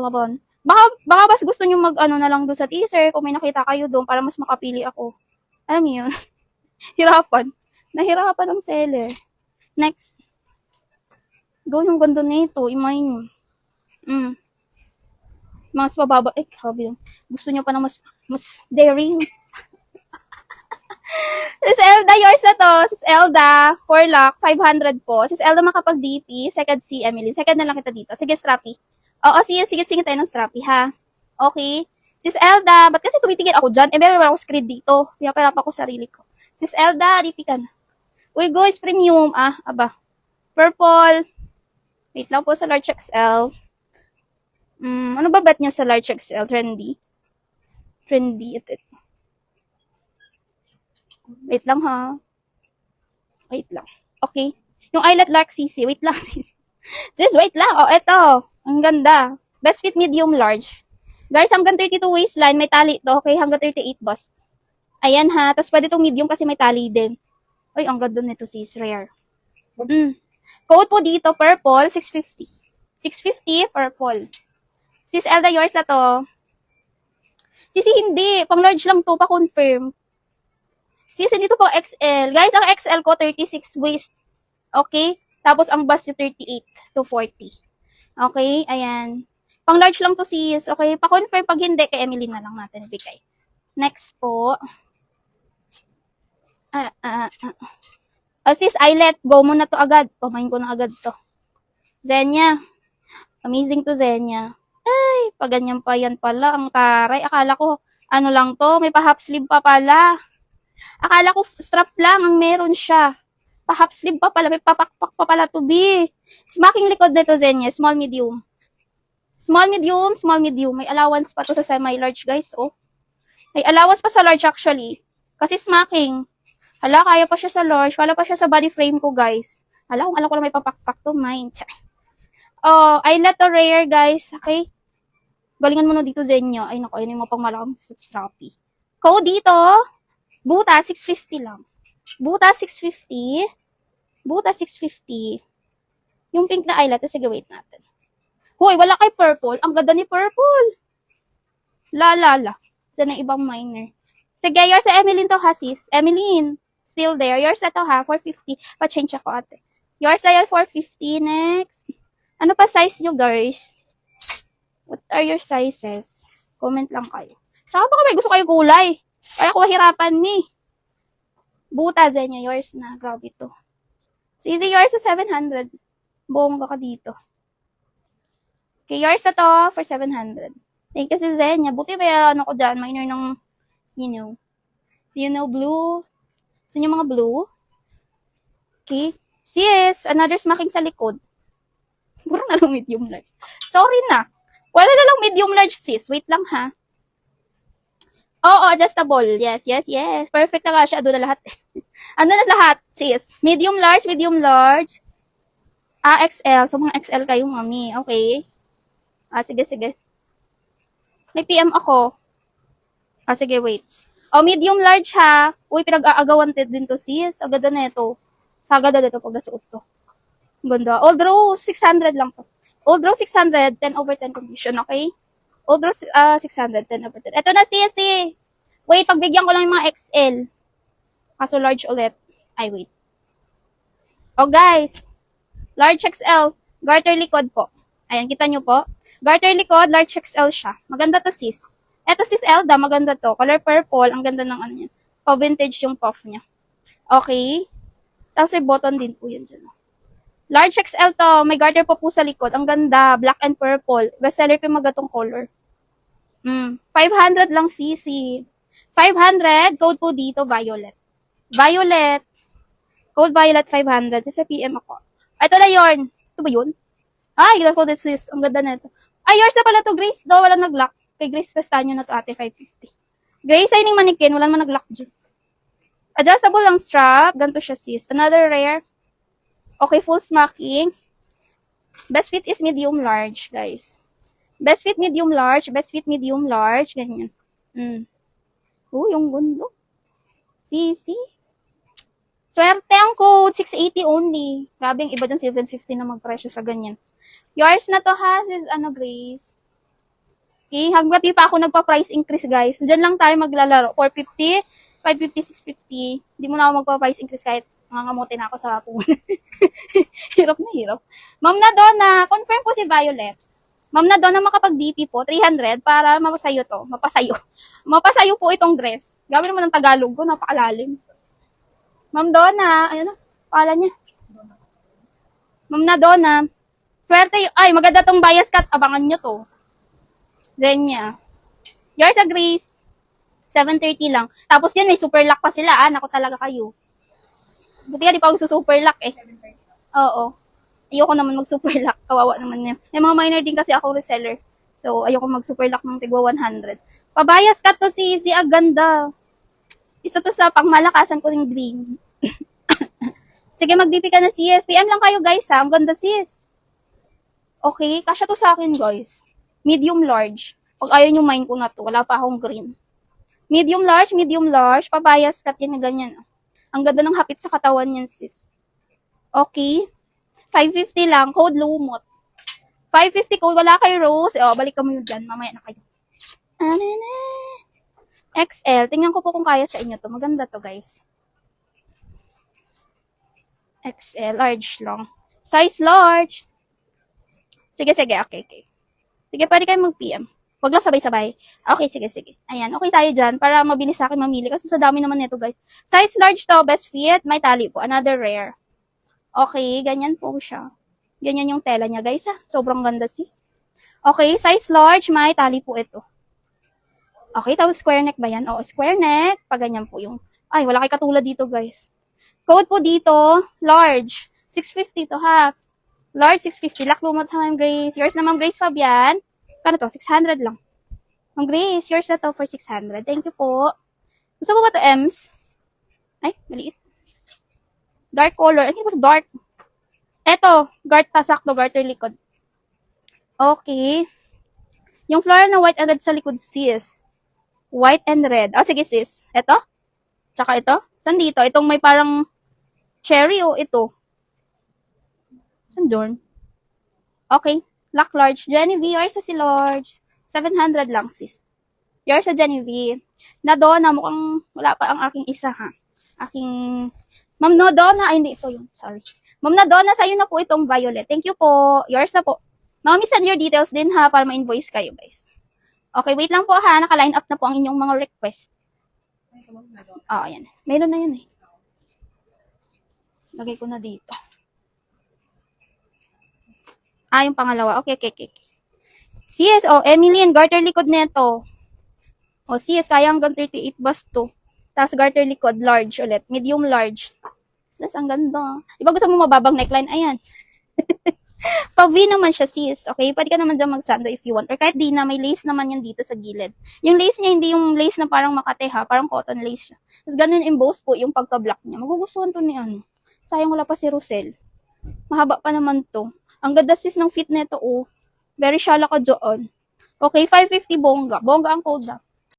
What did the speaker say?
Malabon. Baka mas gusto nyo mag-ano na lang doon sa teaser kung may nakita kayo doon para mas makapili ako. Alam mo yun? Hirapan. Nahirapan ang seller. Next. Go yung ganda nito. Imay nyo. Mas mababa. Grabe yun. Gusto nyo pa na mas daring. Sis Elda, yours na to. Sis Elda, 4 lock, 500 po. Sis Elda makapag-DP. Second si Emily. Second na lang kita dito. Sige, Strappy. Oo, sige tayo ng Strappy, ha? Okay? Sis Elda, ba't kasi tumitingin ako dyan? Meron ako screen dito. Pinapirap ako sarili ko. Sis Elda, DP ka na. Uy, guys, premium. Aba. Purple. Wait lang po sa large XL. Ano ba bet nyo sa large XL? Trendy. Ito. Wait lang, ha? Wait lang. Okay. Yung eyelet lark CC. Wait lang, CC. Sis, wait lang. Eto. Ang ganda. Best fit medium large. Guys, hanggang 32 waistline. May tali to. Okay, hanggang 38 bust. Ayan, ha. Tapos pwede itong medium kasi may tali din. Ay, ang ganda nito, sis. Rare. Code po dito, purple, 650. 650, purple. Sis Elda, yours na to. Sisi, hindi. Pang large lang to. Pa-confirm. Sis, hindi to pang XL. Guys, ang XL ko, 36 waist. Okay? Tapos, ang bust yung 38 to 40. Okay? Ayan. Pang large lang to, sis. Okay? Pa-confirm. Pag hindi, kay Emily na lang natin bigay. Next po. Sis, eyelet. Go mo na to agad. Pamain ko na agad to. Zenya. Amazing to, Zenya. Ay, pag ganyan pa yan pala. Ang taray. Akala ko, ano lang to, may pa-half sleeve pa pala. Akala ko, strap lang ang meron siya. Pa-half sleeve pa pala, may papakpak pa pala to, be. Smacking likod nito, Zenya. Small, medium. Small, medium, small, medium. May allowance pa to sa semi-large, guys, oh. May allowance pa sa large, actually. Kasi smacking. Hala, kaya pa siya sa large. Kala pa siya sa body frame ko, guys. Hala, kung alam ko lang may papakpak to, mine. Oh, eyelet to rare, guys. Okay? Galingan mo na dito, Zenyo. Ay, naku, yun yung mga pangmalakang strappy. Code dito, buta, 650 lang. Buta, 650. Buta, 650. Yung pink na eyelet, sige, wait natin. Hoy, wala kay purple. Ang ganda ni purple. La. Diyan ang ibang minor. Sige, yours sa Emeline to, ha, sis. Emeline, still there. Yours na to, ha, 450. Pa-change ako, ate. Yours na yan, 450. Next. Ano pa size nyo, guys? What are your sizes? Comment lang kayo. Tsaka baka may gusto kayo kulay. Kaya ako mahirapan ni. Buta, Zenya, yours na. Grabe to. So, easy, yours sa 700. Bongga ka dito. Okay, yours na to for 700. Thank you, si Zenya. Buti may ano ko dyan, minor ng, blue. So, yung mga blue. Okay. Sis, another smacking sa likod. Mura na lang medium large. Sorry na. Wala na lang medium large, sis. Wait lang, ha. Oo, adjustable. Yes. Perfect na nga siya. Doon na lahat. Ano na lahat, sis? Medium large. XL. So, mga XL kayo, mami. Okay. Sige. May PM ako. Sige, wait. Medium large, ha. Uy, pinag-aagawan din to, sis. Agad na ito. Sagad na ito pag nasuot to. Ganda. Although, 600 lang to. Although, 600, 10 over 10 condition, okay? Although, 600, 10 over 10. Ito na, sis. Wait, pagbigyan ko lang yung mga XL. Kaso large ulit. Ay, wait. Guys. Large XL. Garter likod po. Ayan, kita nyo po. Garter likod, large XL siya. Maganda to, sis. Ito, sis Elda, maganda to. Color purple. Ang ganda ng ano niya. Vintage yung puff niya. Okay. Tapos may button din po yun dyan. Large XL to. May garter po sa likod. Ang ganda. Black and purple. Bestseller ko yung magatong color. 500 lang, CC. 500. Code po dito, violet. Code violet 500. Sa PM ako. Ito na yun. Ito ba yun? Ay, ito this is. Ang ganda na ito. Ay, yours na pala to, Grace. Walang nag-lock. Kay Grace Castaño na to, ate, 550. Grace, ay ning manikin. Walang man nag-lock dyan. Adjustable lang strap. Ganito siya, sis. Another rare. Okay, full smacking. Best fit is medium large, guys. Best fit medium large. Ganyan. Yung gundo. See? Swerte ang code. 680 only. Grabe, yung iba dun 750 na magpresyo sa ganyan. Yours na to, ha, sis, Grace. Okay, hanggat di pa ako nagpa-price increase, guys. Diyan lang tayo maglalaro. 450, 550, 650. Hindi mo na ako magpa-price increase kahit nangangamote na ako sa puno. Hirap na hirap. Ma'am na Donna, confirm po si Violet. Ma'am na Donna, makapag-DP po, 300 para mapasayo to. Mapasayo. Mapasayo po itong dress. Gawin naman ng Tagalog ko, napakalalim. Ma'am Donna, ayun na, pala niya. Ma'am na Donna, swerte ay, maganda tong bias cut. Abangan nyo to. Zenya. Yours a Grace. 7:30 lang. Tapos yun, may super lock pa sila. Naku talaga kayo. Buti nga di pa ako super lock eh. Oo. Ayoko naman mag-super lock. Kawawa naman niya. May mga minor din kasi ako reseller. So, ayoko mag-super lock ng tigwa 100. Pabayas ka to si Aganda. Isa to sa pangmalakasan ko ng green. Sige, mag-DP ka na sis. PM lang kayo guys ha. Ang ganda sis. Okay, kasya to sa akin guys. Medium large. Pag ayaw nyo mine ko na to, wala pa akong green. Medium large. Pabayas cut yan na ganyan. Ang ganda ng hapit sa katawan yan sis. Okay. 550 lang. Code lumot. 550 code. Wala kay Rose. Balik ka mo yun dyan. Mamaya na kayo. XL. Tingnan ko po kung kaya sa inyo to. Maganda to guys. XL. Large lang. Size large. Sige. Okay. Sige, pwede kayo mag-PM. Huwag lang sabay-sabay. Okay, sige. Ayan, okay tayo dyan para mabilis sa akin mamili. Kasi sa dami naman nito, guys. Size large to, best fit. May tali po. Another rare. Okay, ganyan po siya. Ganyan yung tela niya, guys. Sobrang ganda, sis. Okay, size large. May tali po ito. Okay, tapos square neck ba yan? Oo, square neck. Pag ganyan po yung... Ay, wala kay katulad dito, guys. Code po dito, large. 650 to half. Large 650. Lock lumot ha, Ma'am Grace. Yours na, Ma'am Grace Fabian. Kano to? 600 lang. Ma'am Grace, yours na to for 600. Thank you po. Gusto mo ba to, Ems? Ay, maliit. Dark color. Ano ba dark? Eto, sakto, garter likod. Okay. Yung floral na white and red sa likod, sis. White and red. Sige, sis. Eto? Tsaka ito? Saan dito? Itong may parang cherry o ito? Saan doon? Okay. Lock large. Genevieve, yours sa si large. 700 lang, sis. Yours sa Genevieve. Na Donna, mukhang wala pa ang aking isa, ha? Aking... Ma'am na Donna, ay hindi ito yun. Sorry. Ma'am na Donna, sa'yo na po itong violet. Thank you po. Yours na po. Ma'am, send your details din, ha? Para ma-invoice kayo, guys. Okay, wait lang po, ha? Naka-line up na po ang inyong mga request. Ayan. Meron na yan, eh. Lagay ko na dito. Yung pangalawa. Okay. CS, Emilian, garter likod neto. CS, kaya hanggang 38 basto. Tapos garter likod, large ulit. Medium large. Sis, ang ganda. Diba gusto mo mababang neckline? Ayan. Pa-V naman siya, sis. Okay, pwede ka naman dyan mag-sando if you want. Or kahit di na, may lace naman yan dito sa gilid. Yung lace niya, hindi yung lace na parang Makate ha. Parang cotton lace siya. Tapos ganun embossed po yung pagka-black niya. Magugustuhan to ni ano. Sayang wala pa si Rosel. Mahaba pa naman to. Ang ganda sis ng fit nito, oh. Very shala ka doon. Okay, 550 bongga. Bongga ang code, ha.